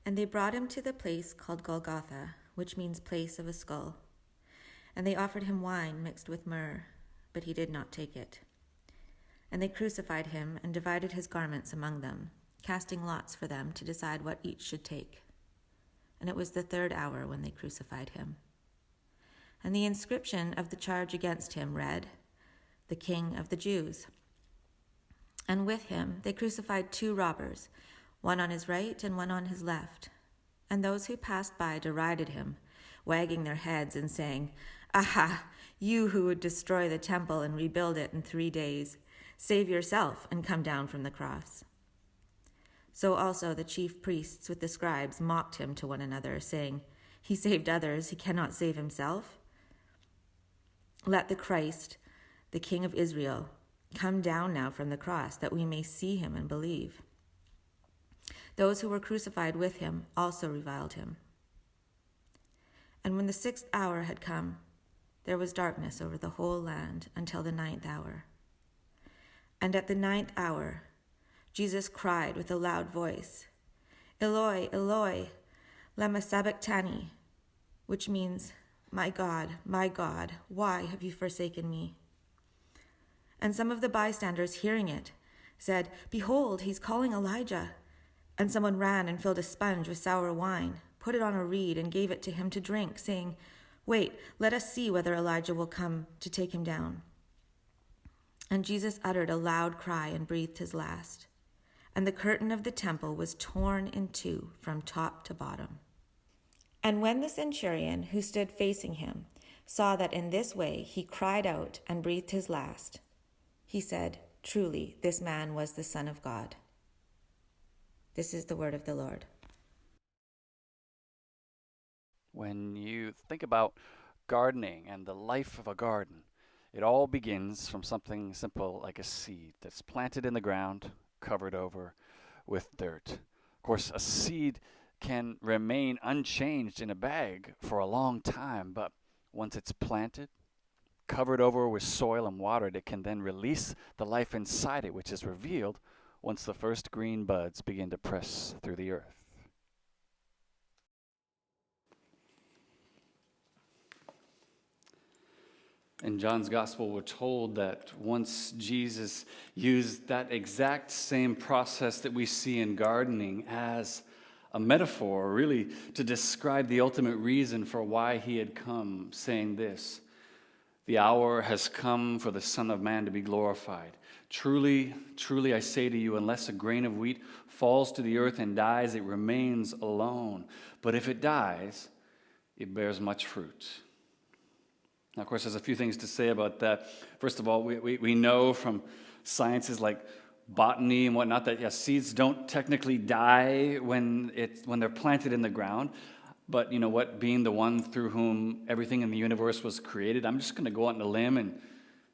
And they brought him to the place called Golgotha, which means place of a skull. And they offered him wine mixed with myrrh, but he did not take it. And they crucified him and divided his garments among them, casting lots for them to decide what each should take. And it was the 3rd hour when they crucified him. And the inscription of the charge against him read, "The King of the Jews." And with him they crucified 2 robbers, one on his right and one on his left. And those who passed by derided him, wagging their heads and saying, "Aha, you who would destroy the temple and rebuild it in 3 days, save yourself and come down from the cross." So also the chief priests with the scribes mocked him to one another, saying, "He saved others, he cannot save himself. Let the Christ, the King of Israel, come down now from the cross, that we may see him and believe." Those who were crucified with him also reviled him. And when the 6th hour had come, there was darkness over the whole land until the 9th hour. And at the 9th hour, Jesus cried with a loud voice, "Eloi, Eloi, lama sabachthani," which means, my God, why have you forsaken me?" And some of the bystanders, hearing it, said, "Behold, he's calling Elijah." And someone ran and filled a sponge with sour wine, put it on a reed, and gave it to him to drink, saying, "Wait, let us see whether Elijah will come to take him down." And Jesus uttered a loud cry and breathed his last. And the curtain of the temple was torn in 2 from top to bottom. And when the centurion who stood facing him saw that in this way he cried out and breathed his last, he said, "Truly, this man was the Son of God." This is the word of the Lord. When you think about gardening and the life of a garden, it all begins from something simple like a seed that's planted in the ground, covered over with dirt. Of course, a seed can remain unchanged in a bag for a long time, but once it's planted, covered over with soil and watered, it can then release the life inside it, which is revealed once the first green buds begin to press through the earth. In John's Gospel, we're told that once Jesus used that exact same process that we see in gardening as a metaphor, really to describe the ultimate reason for why he had come, saying this, "The hour has come for the Son of Man to be glorified. Truly, truly, I say to you, unless a grain of wheat falls to the earth and dies, it remains alone. But if it dies, it bears much fruit." Now, of course, there's a few things to say about that. First of all, we know from sciences like botany and whatnot that seeds don't technically die when they're planted in the ground. But you know what? Being the one through whom everything in the universe was created, I'm just going to go out on a limb and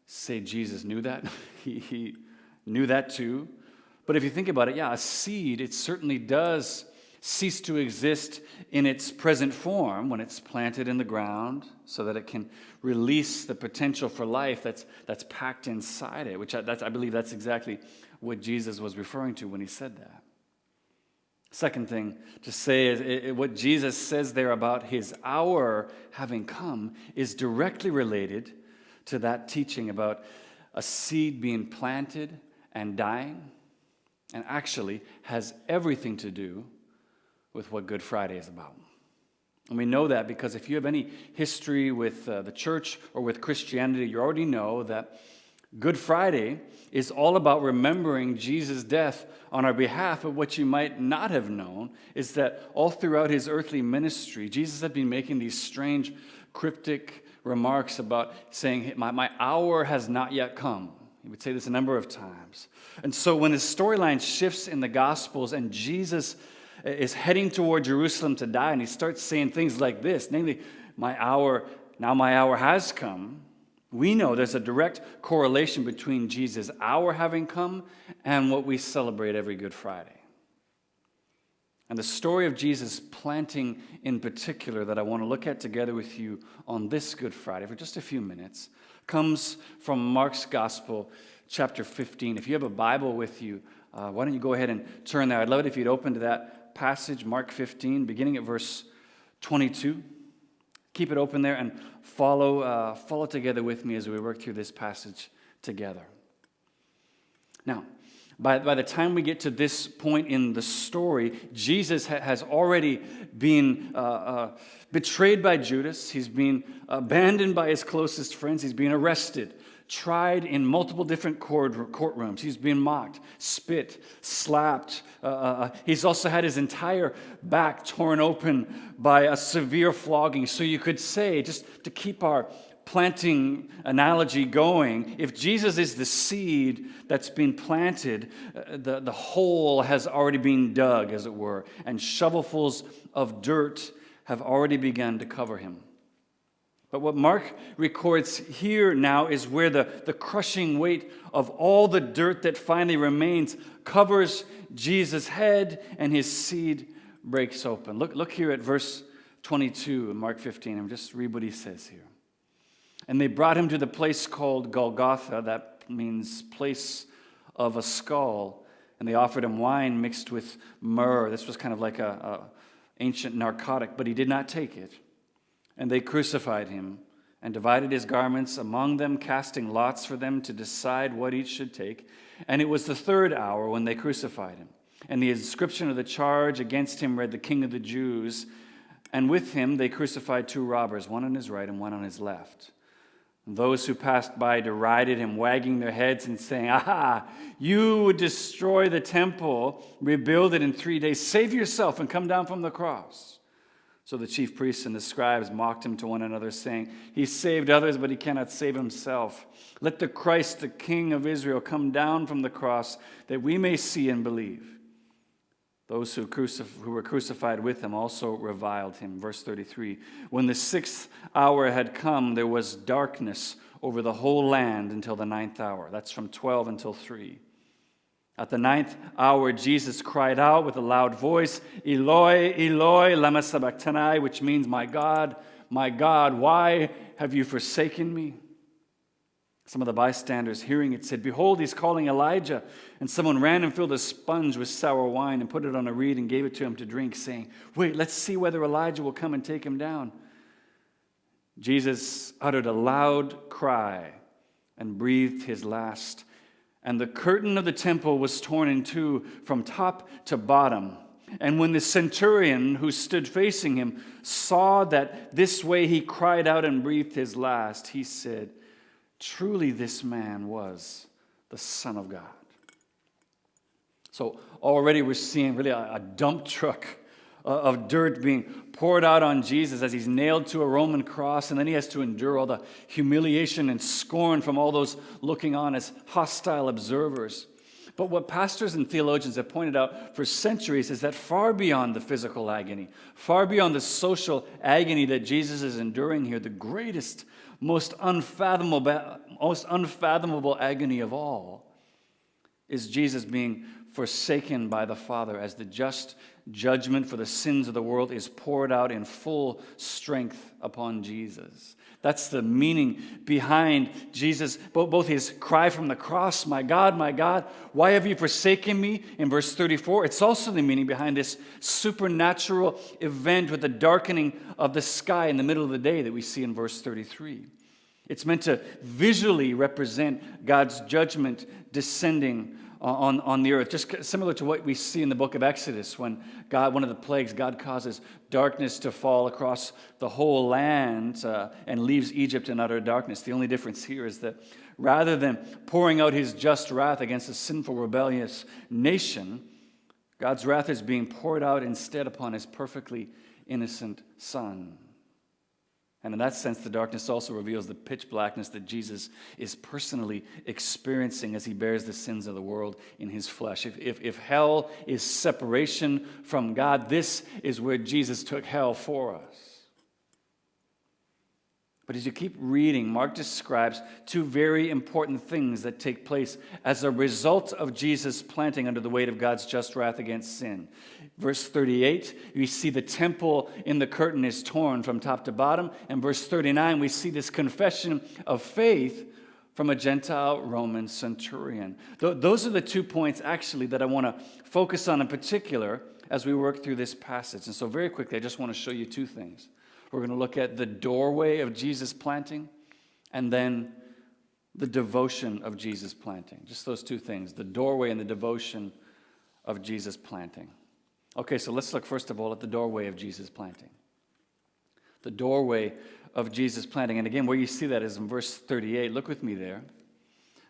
say Jesus knew that. He knew that too. But if you think about it, a seed, it certainly does cease to exist in its present form when it's planted in the ground so that it can release the potential for life that's packed inside it, which I believe that's exactly what Jesus was referring to when he said that. Second thing to say is what Jesus says there about his hour having come is directly related to that teaching about a seed being planted and dying, and actually has everything to do with what Good Friday is about. And we know that because if you have any history with the church or with Christianity, you already know that Good Friday is all about remembering Jesus' death on our behalf. But what you might not have known is that all throughout his earthly ministry, Jesus had been making these strange, cryptic remarks about saying, my hour has not yet come. He would say this a number of times. And so when his storyline shifts in the Gospels and Jesus is heading toward Jerusalem to die, and he starts saying things like this, namely, my hour has come. We know there's a direct correlation between Jesus' hour having come and what we celebrate every Good Friday. And the story of Jesus planting in particular that I want to look at together with you on this Good Friday for just a few minutes comes from Mark's Gospel, chapter 15. If you have a Bible with you, why don't you go ahead and turn there. I'd love it if you'd open to that that passage, Mark 15, beginning at verse 22. Keep it open there and follow together with me as we work through this passage together. Now, by the time we get to this point in the story, Jesus has already been betrayed by Judas. He's been abandoned by his closest friends. He's been arrested, tried in multiple different courtrooms. He's been mocked, spit, slapped. He's also had his entire back torn open by a severe flogging. So you could say, just to keep our planting analogy going, if Jesus is the seed that's been planted, the hole has already been dug, as it were, and shovelfuls of dirt have already begun to cover him. But what Mark records here now is where the crushing weight of all the dirt that finally remains covers Jesus' head and his seed breaks open. Look here at verse 22 in Mark 15 and just read what he says here. And they brought him to the place called Golgotha, that means place of a skull, and they offered him wine mixed with myrrh. This was kind of like a ancient narcotic, but he did not take it. And they crucified him and divided his garments among them, casting lots for them to decide what each should take. And it was the third hour when they crucified him. And the inscription of the charge against him read, "The King of the Jews." And with him they crucified two robbers, one on his right and one on his left. And those who passed by derided him, wagging their heads and saying, "Aha, you would destroy the temple, rebuild it in 3 days. Save yourself and come down from the cross." So the chief priests and the scribes mocked him to one another, saying, "He saved others, but he cannot save himself. Let the Christ, the King of Israel, come down from the cross, that we may see and believe." Those who were crucified with him also reviled him. Verse 33, when the 6th hour had come, there was darkness over the whole land until the 9th hour. That's from 12 until 3. At the 9th hour, Jesus cried out with a loud voice, "Eloi, Eloi, lama sabachthani," which means, my God, why have you forsaken me?" Some of the bystanders, hearing it, said, "Behold, he's calling Elijah." And someone ran and filled a sponge with sour wine and put it on a reed and gave it to him to drink, saying, "Wait, let's see whether Elijah will come and take him down." Jesus uttered a loud cry and breathed his last. And the curtain of the temple was torn in two from top to bottom. And when the centurion who stood facing him saw that this way he cried out and breathed his last, he said, "Truly this man was the Son of God." So already we're seeing really a dump truck of dirt being poured out on Jesus as he's nailed to a Roman cross, and then he has to endure all the humiliation and scorn from all those looking on as hostile observers. But what pastors and theologians have pointed out for centuries is that far beyond the physical agony, far beyond the social agony that Jesus is enduring here, the greatest, most unfathomable agony of all is Jesus being forsaken by the Father as the just judgment for the sins of the world is poured out in full strength upon Jesus. That's the meaning behind Jesus, both his cry from the cross, my God, why have you forsaken me?" in verse 34. It's also the meaning behind this supernatural event with the darkening of the sky in the middle of the day that we see in verse 33. It's meant to visually represent God's judgment descending on the earth, just similar to what we see in the book of Exodus when one of the plagues, God causes darkness to fall across the whole land and leaves Egypt in utter darkness. The only difference here is that rather than pouring out his just wrath against a sinful, rebellious nation, God's wrath is being poured out instead upon his perfectly innocent Son. And in that sense, the darkness also reveals the pitch blackness that Jesus is personally experiencing as he bears the sins of the world in his flesh. If hell is separation from God, this is where Jesus took hell for us. But as you keep reading, Mark describes two very important things that take place as a result of Jesus planting under the weight of God's just wrath against sin. Verse 38, we see the temple in the curtain is torn from top to bottom. And verse 39, we see this confession of faith from a Gentile Roman centurion. Those are the 2 points, actually, that I want to focus on in particular as we work through this passage. And so very quickly, I just want to show you two things. We're going to look at the doorway of Jesus planting, and then the devotion of Jesus planting. Just those two things, the doorway and the devotion of Jesus planting. Okay, so let's look first of all at the doorway of Jesus planting. The doorway of Jesus planting. And again, where you see that is in verse 38. Look with me there.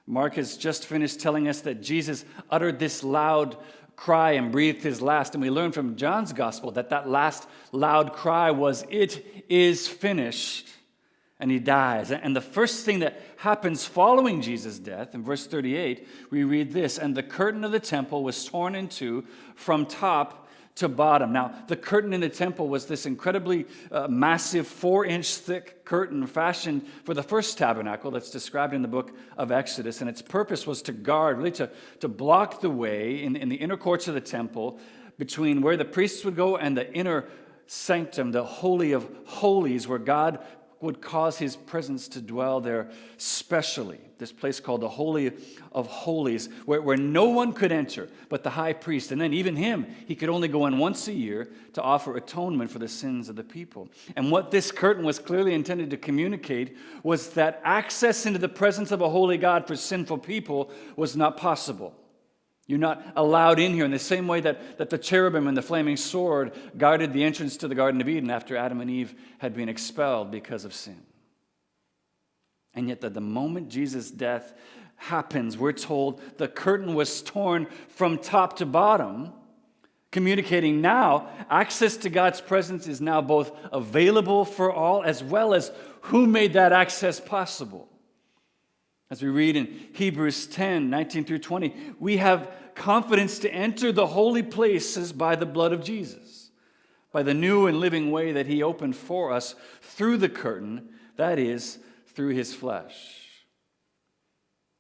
Mark has just finished telling us that Jesus uttered this loud cry and breathed his last. And we learn from John's gospel that that last loud cry was, "It is finished." And he dies. And the first thing that happens following Jesus' death, in verse 38, we read this, "And the curtain of the temple was torn in two from top to bottom." Now, the curtain in the temple was this incredibly massive 4-inch thick curtain fashioned for the first tabernacle that's described in the book of Exodus. And its purpose was to guard, really to block the way in the inner courts of the temple between where the priests would go and the inner sanctum, the Holy of Holies, where God would cause his presence to dwell there specially. This place called the Holy of Holies, where no one could enter but the high priest. And then even him, he could only go in once a year to offer atonement for the sins of the people. And what this curtain was clearly intended to communicate was that access into the presence of a holy God for sinful people was not possible. You're not allowed in here in the same way that the cherubim and the flaming sword guarded the entrance to the Garden of Eden after Adam and Eve had been expelled because of sin. And yet the moment Jesus' death happens, we're told the curtain was torn from top to bottom, communicating now access to God's presence is now both available for all as well as who made that access possible. As we read in Hebrews 10, 19 through 20, we have confidence to enter the holy places by the blood of Jesus, by the new and living way that he opened for us through the curtain, that is, through his flesh.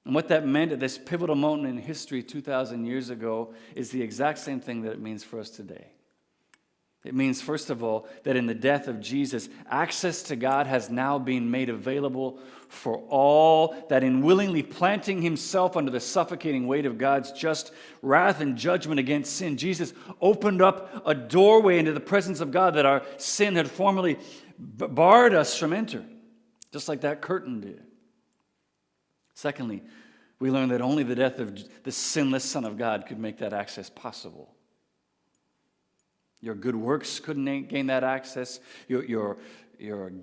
And what that meant at this pivotal moment in history 2,000 years ago is the exact same thing that it means for us today. It means, first of all, that in the death of Jesus, access to God has now been made available for all, that in willingly planting himself under the suffocating weight of God's just wrath and judgment against sin, Jesus opened up a doorway into the presence of God that our sin had formerly barred us from entering, just like that curtain did. Secondly, we learn that only the death of the sinless Son of God could make that access possible. Your good works couldn't gain that access. Your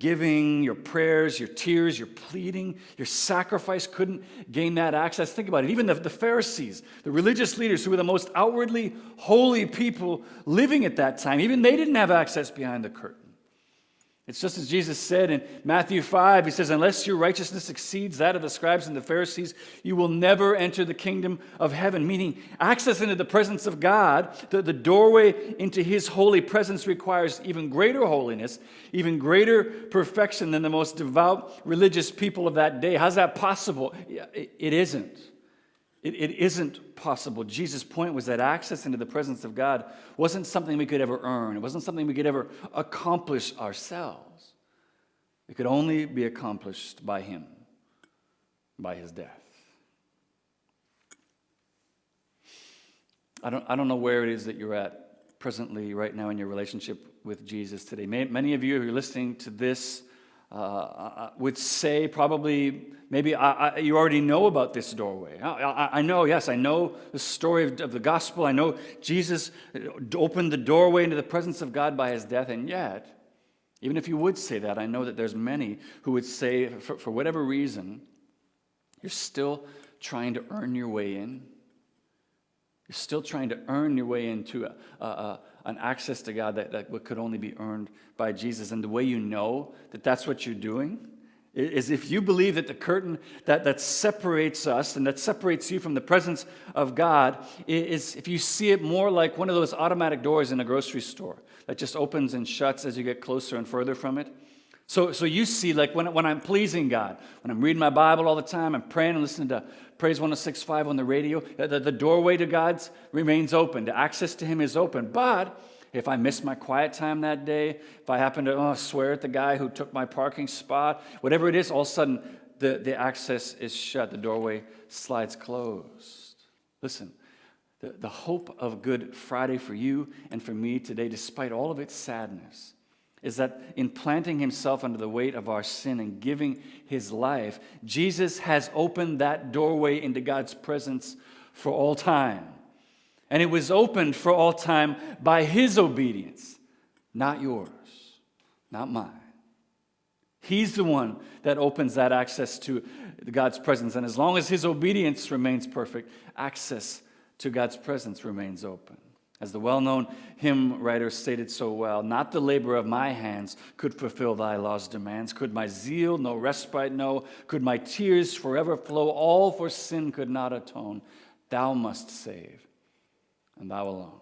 giving, your prayers, your tears, your pleading, your sacrifice couldn't gain that access. Think about it. Even the Pharisees, the religious leaders who were the most outwardly holy people living at that time, even they didn't have access behind the curtain. It's just as Jesus said in Matthew 5, he says, "Unless your righteousness exceeds that of the scribes and the Pharisees, you will never enter the kingdom of heaven." Meaning, access into the presence of God, the doorway into his holy presence requires even greater holiness, even greater perfection than the most devout religious people of that day. How's that possible? It isn't. It isn't possible. Jesus' point was that access into the presence of God wasn't something we could ever earn. It wasn't something we could ever accomplish ourselves. It could only be accomplished by him, by his death. I don't know where it is that you're at presently right now in your relationship with Jesus today. Many of you who are listening to this would say probably, maybe you already know about this doorway. I know the story of the gospel. I know Jesus opened the doorway into the presence of God by his death, and yet, even if you would say that, I know that there's many who would say, for whatever reason, you're still trying to earn your way in. You're still trying to earn your way into an access to God that could only be earned by Jesus. And the way you know that that's what you're doing is if you believe that the curtain that separates us and that separates you from the presence of God is if you see it more like one of those automatic doors in a grocery store that just opens and shuts as you get closer and further from it. So you see, like when I'm pleasing God, when I'm reading my Bible all the time, I'm praying and listening to Praise 106.5 on the radio, the doorway to God's remains open. The access to him is open. But if I miss my quiet time that day, if I happen to swear at the guy who took my parking spot, whatever it is, all of a sudden the access is shut. The doorway slides closed. Listen, The hope of Good Friday for you and for me today, despite all of its sadness, is that in planting himself under the weight of our sin and giving his life, Jesus has opened that doorway into God's presence for all time. And it was opened for all time by his obedience, not yours, not mine. He's the one that opens that access to God's presence. And as long as his obedience remains perfect, access to God's presence remains open. As the well-known hymn writer stated so well, not the labor of my hands could fulfill thy law's demands. Could my zeal no respite know? Could my tears forever flow? All for sin could not atone. Thou must save, and thou alone.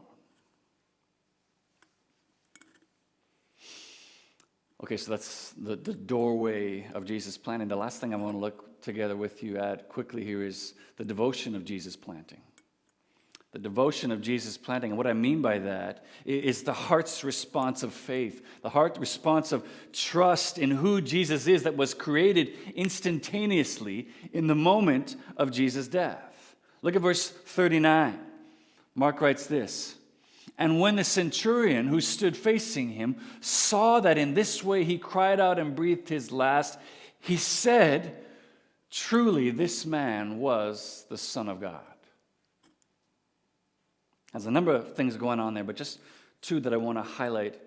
Okay, so that's the doorway of Jesus planting. The last thing I want to look together with you at quickly here is the devotion of Jesus planting. The devotion of Jesus planting. And what I mean by that is the heart's response of faith, the heart response of trust in who Jesus is that was created instantaneously in the moment of Jesus' death. Look at verse 39. Mark writes this, "And when the centurion who stood facing him saw that in this way he cried out and breathed his last, he said, 'Truly this man was the Son of God.'" There's a number of things going on there, but just two that I want to highlight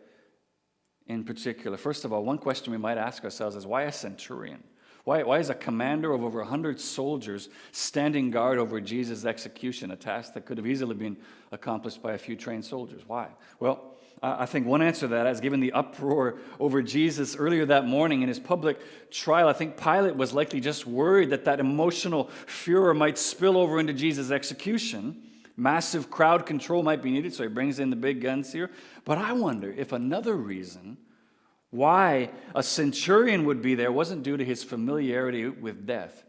in particular. First of all, one question we might ask ourselves is, why a centurion? Why is a commander of over 100 soldiers standing guard over Jesus' execution, a task that could have easily been accomplished by a few trained soldiers? Why? Well, I think one answer to that is, given the uproar over Jesus earlier that morning in his public trial, I think Pilate was likely just worried that emotional furor might spill over into Jesus' execution. Massive crowd control might be needed, so he brings in the big guns here. But I wonder if another reason why a centurion would be there wasn't due to his familiarity with death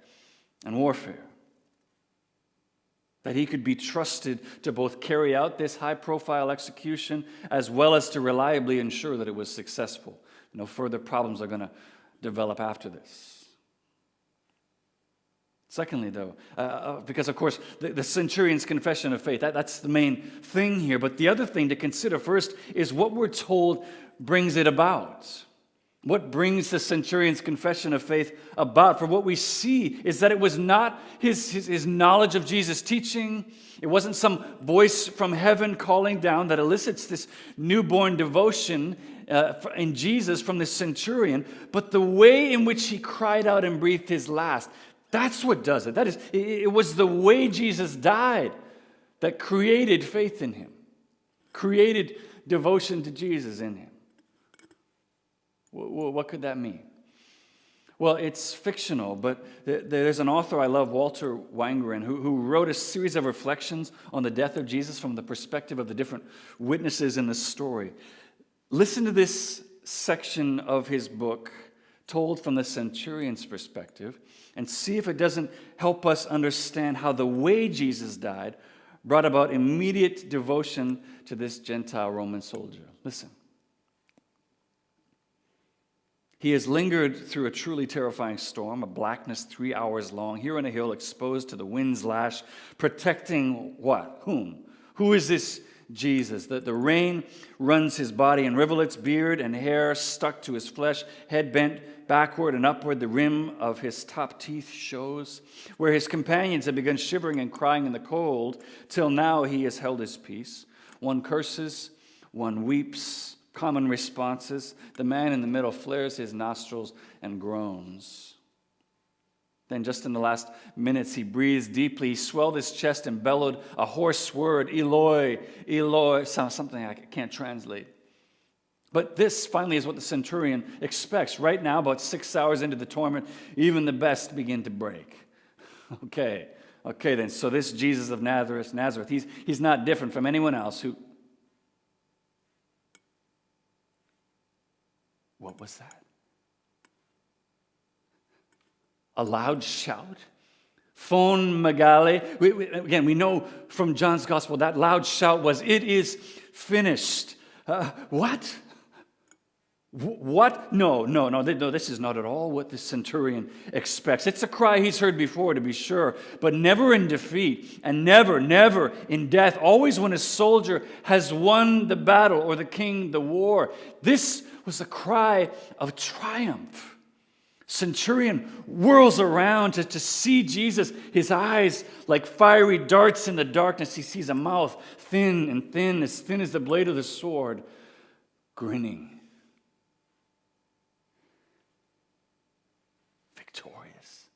and warfare. That he could be trusted to both carry out this high-profile execution as well as to reliably ensure that it was successful. No further problems are going to develop after this. Secondly, though, because, of course, the centurion's confession of faith, that's the main thing here. But the other thing to consider first is what we're told brings it about. What brings the centurion's confession of faith about? For what we see is that it was not his knowledge of Jesus' teaching. It wasn't some voice from heaven calling down that elicits this newborn devotion in Jesus from the centurion, but the way in which he cried out and breathed his last. That's what does it. That is, it was the way Jesus died that created faith in him, created devotion to Jesus in him. What could that mean? Well, it's fictional, but there's an author I love, Walter Wangerin, who wrote a series of reflections on the death of Jesus from the perspective of the different witnesses in the story. Listen to this section of his book, told from the centurion's perspective, and see if it doesn't help us understand how the way Jesus died brought about immediate devotion to this Gentile Roman soldier. Listen. He has lingered through a truly terrifying storm, a blackness 3 hours long, here on a hill exposed to the wind's lash, protecting what? Whom? Who is this Jesus? The rain runs his body in rivulets, beard and hair stuck to his flesh, head bent backward and upward, the rim of his top teeth shows. Where his companions had begun shivering and crying in the cold, till now he has held his peace. One curses, one weeps, common responses. The man in the middle flares his nostrils and groans. Then just in the last minutes, he breathed deeply, he swelled his chest and bellowed a hoarse word, Eloi, Eloi, something I can't translate. But this finally is what the centurion expects. Right now, about 6 hours into the torment, even the best begin to break. Okay then, so this Jesus of Nazareth, he's not different from anyone else who... What was that? A loud shout? Phone Megali. Again, we know from John's gospel that loud shout was, "It is finished." What? What? No, this is not at all what the centurion expects. It's a cry he's heard before, to be sure, but never in defeat, and never in death, always when a soldier has won the battle or the king the war. This was a cry of triumph. Centurion whirls around to see Jesus, his eyes like fiery darts in the darkness. He sees a mouth thin, as thin as the blade of the sword, grinning. Victorious.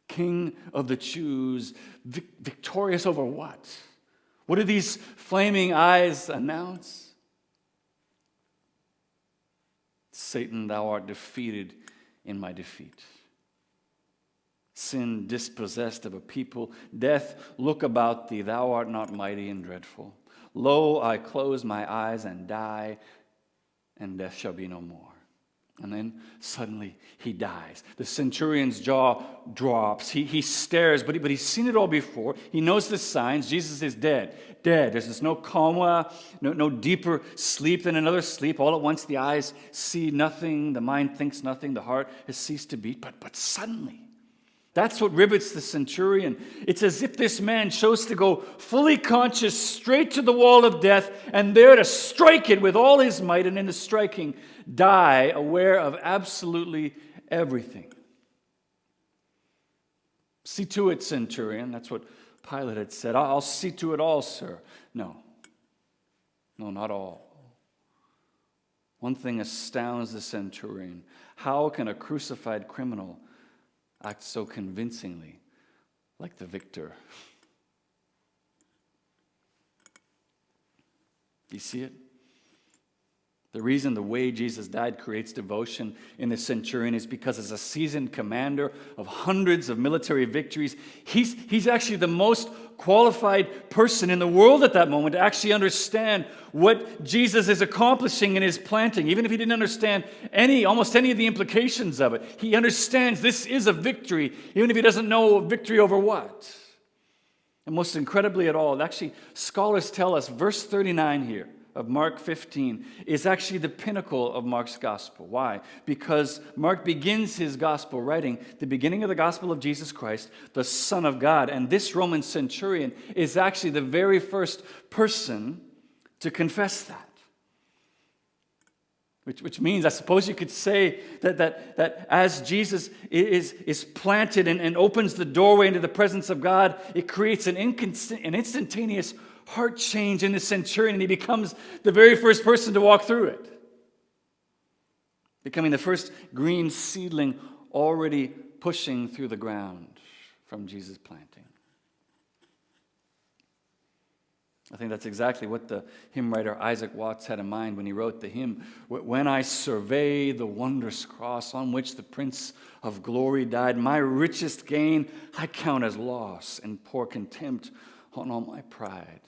King of the Jews, victorious over what? What do these flaming eyes announce? Satan, thou art defeated in my defeat. Sin dispossessed of a people. Death, look about thee, thou art not mighty and dreadful. Lo, I close my eyes and die, and death shall be no more. And then suddenly he dies. The centurion's jaw drops. He stares, but he's seen it all before. He knows the signs. Jesus is dead. There's no coma, no deeper sleep than another sleep. All at once the eyes see nothing, the mind thinks nothing, the heart has ceased to beat. But suddenly, that's what rivets the centurion. It's as if this man chose to go fully conscious straight to the wall of death and there to strike it with all his might, and in the striking, die aware of absolutely everything. See to it, centurion. That's what Pilate had said. I'll see to it all, sir. No, not all. One thing astounds the centurion. How can a crucified criminal act so convincingly like the victor? You see it? The reason the way Jesus died creates devotion in the centurion is because as a seasoned commander of hundreds of military victories, he's actually the most qualified person in the world at that moment to actually understand what Jesus is accomplishing in his planting. Even if he didn't understand almost any of the implications of it, he understands this is a victory, even if he doesn't know a victory over what. And most incredibly at all, actually, scholars tell us, verse 39 here of Mark 15 is actually the pinnacle of Mark's gospel. Why? Because Mark begins his gospel writing the beginning of the gospel of Jesus Christ, the Son of God. And this Roman centurion is actually the very first person to confess that. Which means, I suppose you could say that as Jesus is planted and opens the doorway into the presence of God, it creates an instantaneous heart change in the centurion, and he becomes the very first person to walk through it, becoming the first green seedling already pushing through the ground from Jesus' planting. I think that's exactly what the hymn writer Isaac Watts had in mind when he wrote the hymn, "When I survey the wondrous cross on which the Prince of Glory died, my richest gain I count as loss and pour contempt on all my pride."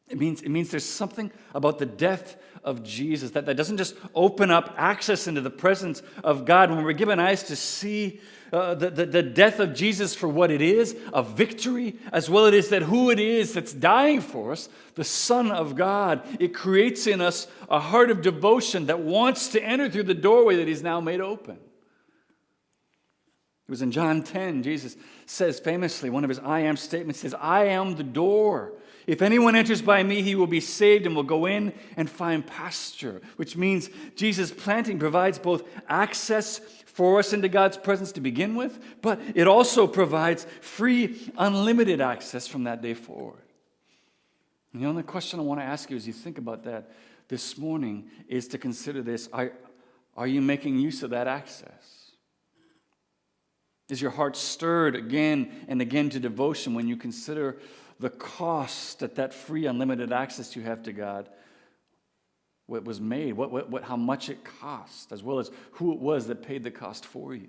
It means there's something about the death of Jesus that doesn't just open up access into the presence of God. When we're given eyes to see the death of Jesus for what it is, a victory, as well as that who it is that's dying for us, the Son of God, it creates in us a heart of devotion that wants to enter through the doorway that He's now made open. It was in John 10, Jesus says famously, one of His I am statements says, "I am the door. If anyone enters by me, he will be saved and will go in and find pasture," which means Jesus' planting provides both access for us into God's presence to begin with, but it also provides free, unlimited access from that day forward. And the only question I want to ask you as you think about that this morning is to consider this. Are you making use of that access? Is your heart stirred again and again to devotion when you consider the cost that free, unlimited access you have to God, what was made, how much it cost, as well as who it was that paid the cost for you?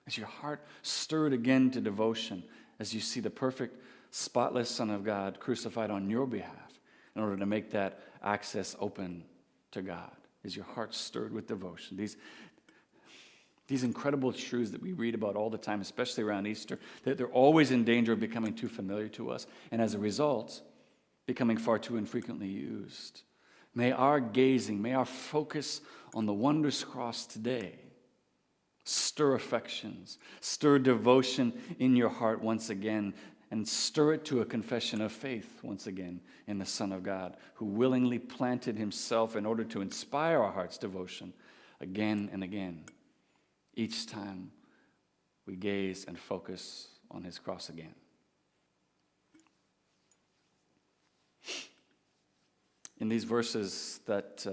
Is your heart stirred again to devotion as you see the perfect, spotless Son of God crucified on your behalf in order to make that access open to God? Is your heart stirred with devotion? These incredible truths that we read about all the time, especially around Easter, that they're always in danger of becoming too familiar to us, and as a result, becoming far too infrequently used. May our gazing, may our focus on the wondrous cross today stir affections, stir devotion in your heart once again, and stir it to a confession of faith once again in the Son of God, who willingly planted himself in order to inspire our heart's devotion again and again, each time we gaze and focus on his cross again. In these verses that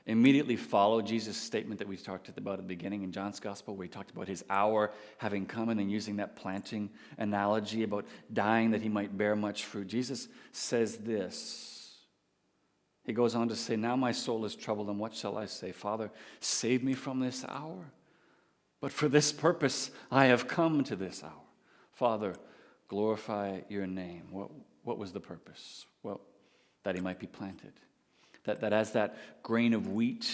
immediately follow Jesus' statement that we talked about at the beginning in John's Gospel, where he talked about his hour having come, and then using that planting analogy about dying that he might bear much fruit, Jesus says this. He goes on to say, "Now my soul is troubled, and what shall I say? Father, save me from this hour. But for this purpose I have come to this hour. Father, glorify your name." What was the purpose? Well, that he might be planted. That as that grain of wheat,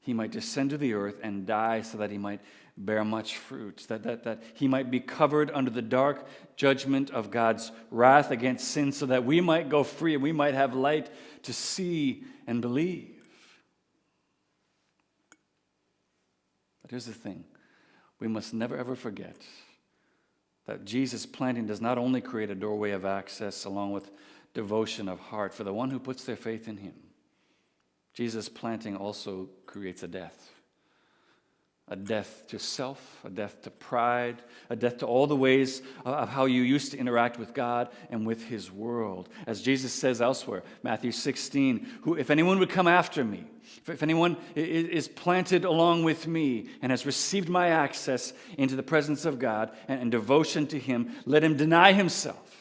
he might descend to the earth and die so that he might bear much fruit. That he might be covered under the dark judgment of God's wrath against sin, so that we might go free and we might have light to see and believe. But here's the thing. We must never ever forget that Jesus' planting does not only create a doorway of access along with devotion of heart for the one who puts their faith in him. Jesus' planting also creates a death to self, a death to pride, a death to all the ways of how you used to interact with God and with his world. As Jesus says elsewhere, Matthew 16, if anyone would come after me, if anyone is planted along with me and has received my access into the presence of God and devotion to him, let him deny himself.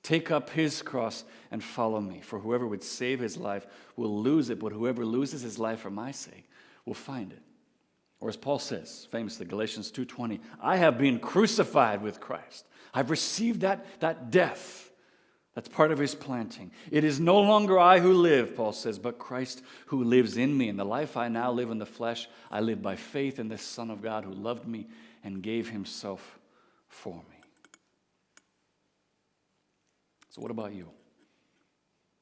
Take up his cross and follow me. For whoever would save his life will lose it, but whoever loses his life for my sake will find it. Or as Paul says, famously, Galatians 2:20, I have been crucified with Christ. I've received that death. That's part of his planting. It is no longer I who live, Paul says, but Christ who lives in me. And the life I now live in the flesh, I live by faith in the Son of God who loved me and gave himself for me. So what about you?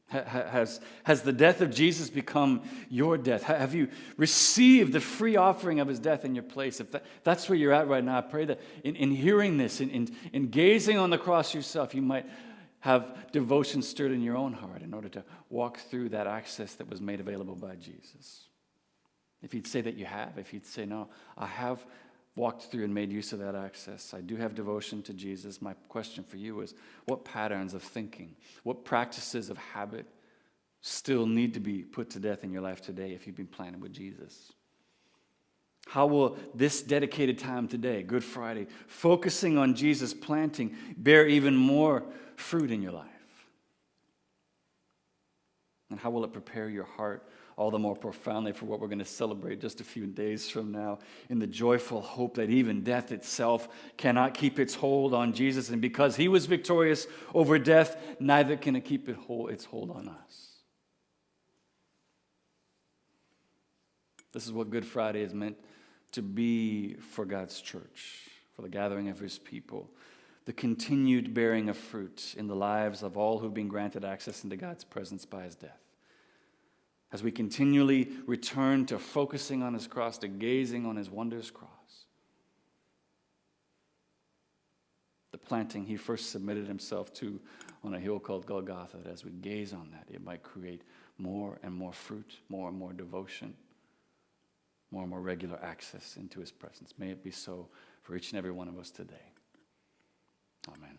Has the death of Jesus become your death? Have you received the free offering of his death in your place? If that's where you're at right now, I pray that in hearing this, in gazing on the cross yourself, you might have devotion stirred in your own heart in order to walk through that access that was made available by Jesus. If you'd say that you have, if you'd say, no, I have walked through and made use of that access, I do have devotion to Jesus, my question for you is, what patterns of thinking, what practices of habit still need to be put to death in your life today if you've been planted with Jesus? How will this dedicated time today, Good Friday, focusing on Jesus planting, bear even more fruit in your life? And how will it prepare your heart all the more profoundly for what we're going to celebrate just a few days from now, in the joyful hope that even death itself cannot keep its hold on Jesus, and because he was victorious over death, neither can it keep its hold on us. This is what Good Friday is meant to be for God's church, for the gathering of his people, the continued bearing of fruit in the lives of all who've been granted access into God's presence by his death. As we continually return to focusing on his cross, to gazing on his wondrous cross. The planting he first submitted himself to on a hill called Golgotha, that as we gaze on that, it might create more and more fruit, more and more devotion, more and more regular access into his presence. May it be so for each and every one of us today. Amen.